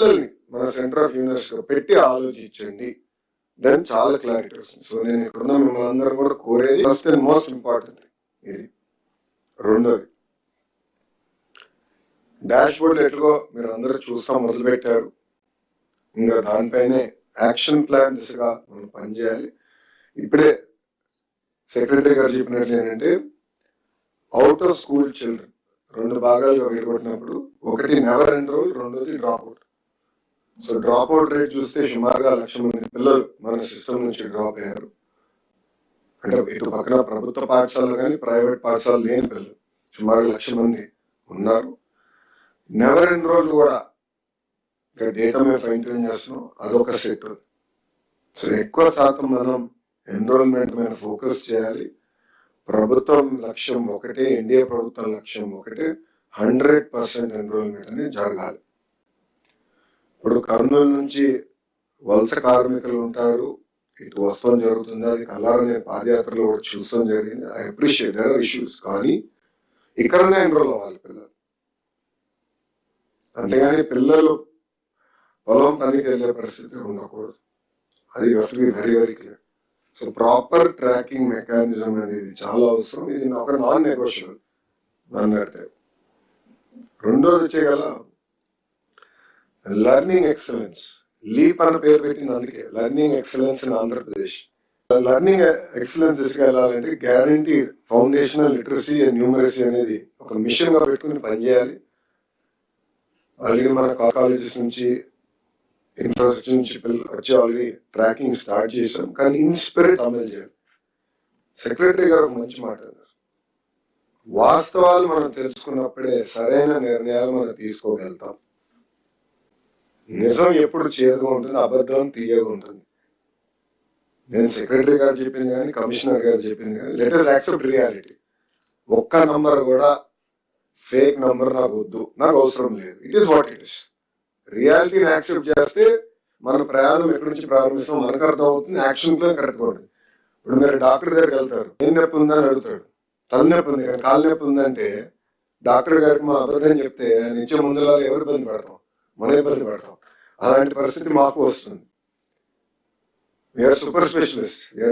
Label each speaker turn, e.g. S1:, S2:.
S1: పిల్లల్ని మన centre of universe పెట్టి ఆలోచించండి, దెన్ చాలా క్లారిటీ వస్తుంది. సో నేను ఇక్కడున్న మిమ్మల్ని అందరూ కూడా కోరేది ఫస్ట్ అండ్ మోస్ట్ ఇంపార్టెంట్ ఇది. రెండోది, డాష్ బోర్డ్ ఎట్లుగో మీరు అందరూ చూస్తాం మొదలు పెట్టారు, ఇంకా దానిపైనే యాక్షన్ ప్లాన్ దిశగా మనం పనిచేయాలి. ఇప్పుడే సెక్రటరీ గారు చెప్పినట్లు ఏంటంటే అవుట్ ఆఫ్ స్కూల్ చిల్డ్రన్ 2 భాగాలుగా విడగొట్టినప్పుడు, ఒకటి నెవర్ ఎన్రోల్, రెండోది drop out. So drop out rate చూస్తే సుమారుగా 1,00,000 మంది పిల్లలు మన సిస్టమ్ నుంచి డ్రాప్ అయ్యారు. అంటే ఇటు పక్కన ప్రభుత్వ పాఠశాలలు కానీ ప్రైవేట్ పాఠశాలలు లేని పిల్లలు సుమారు 1,00,000 మంది ఉన్నారు. నెవర్ ఎన్రోల్ కూడా ఇంకా డేటా మేము ఫైన్ ట్యూన్ చేస్తున్నాం, అదొక సెట్. సో ఎక్కువ శాతం మనం ఎన్రోల్మెంట్ మీద ఫోకస్ చేయాలి. ప్రభుత్వం లక్ష్యం ఒకటే, ఎన్డీఏ ప్రభుత్వం లక్ష్యం ఒకటే, 100% ఎన్రోల్మెంట్ అనేది జరగాలి. ఇప్పుడు కర్నూలు నుంచి వలస కార్మికులు ఉంటారు, ఇటు వస్తాం జరుగుతుంది. అది కల్లారనే పాదయాత్రలో కూడా చూస్తాం జరిగింది. I appreciate there are issues, కానీ ఇక్కడనే ఎన్రోల్ అవ్వాలి పిల్లలు. అంతేగాని పిల్లలు పొలం పనికి వెళ్ళే పరిస్థితి ఉండకూడదు. అది you have to be very very clear. So proper tracking mechanism అనేది చాలా అవసరం. ఇది ఒక నాన్ నెగోషియబుల్ నన్ను అడిగితే. రెండోది వచ్చేగల లెర్నింగ్ ఎక్సలెన్స్. లీప్ అని పేరు పెట్టింది అందుకే, learning excellence in Andhra Pradesh. Learning excellence తీసుకెళ్ళాలంటే guarantee foundational literacy and numeracy అనేది ఒక మిషన్ గా పెట్టుకుని పనిచేయాలి. ఆల్రెడీ మన కాలేజెస్ నుంచి ఇన్ఫ్రాస్ట్రక్చర్ నుంచి వచ్చి ఆల్రెడీ ట్రాకింగ్ స్టార్ట్ చేశాం, కానీ ఇన్స్పిరేట్ అమలు చేయాలి. సెక్రటరీ గారు ఒక మంచి మాట అన్నారు, వాస్తవాలు మనం తెలుసుకున్నప్పుడే సరైన నిర్ణయాలు మనం తీసుకోగలుగుతాం. నిజం ఎప్పుడు చేదుగా ఉంటుంది, అబద్ధం తీయగా ఉంటుంది. నేను సెక్రటరీ గారు చెప్పింది కానీ కమిషనర్ గారు చెప్పింది కానీ లెట్ us యాక్సెప్ట్ రియాలిటీ. ఒక్క నంబర్ కూడా ఫేక్ నంబర్ నాకు వద్దు, నాకు అవసరం లేదు. It is what it is. రియాలిటీని యాక్సెప్ట్ చేస్తే మన ప్రయాణం ఎక్కడి నుంచి ప్రారంభిస్తాం మనకు అర్థం అవుతుంది, యాక్షన్ ప్లాన్ కరెక్ట్గా ఉంటుంది. ఇప్పుడు మీరు డాక్టర్ దగ్గరికి వెళ్తారు, ఏం నొప్పి ఉందని అడుగుతాడు, తలనొప్పి ఉంది కానీ కాలు నొప్పి ఉందంటే డాక్టర్ గారికి మనం అబద్ధం చెప్తే ఆయన ఇచ్చే ముందులా ఎవరు ఇబ్బంది పడతాం, మనం ఇబ్బంది పడతాం. అలాంటి పరిస్థితి మాకు వస్తుంది. We're super specialist, we are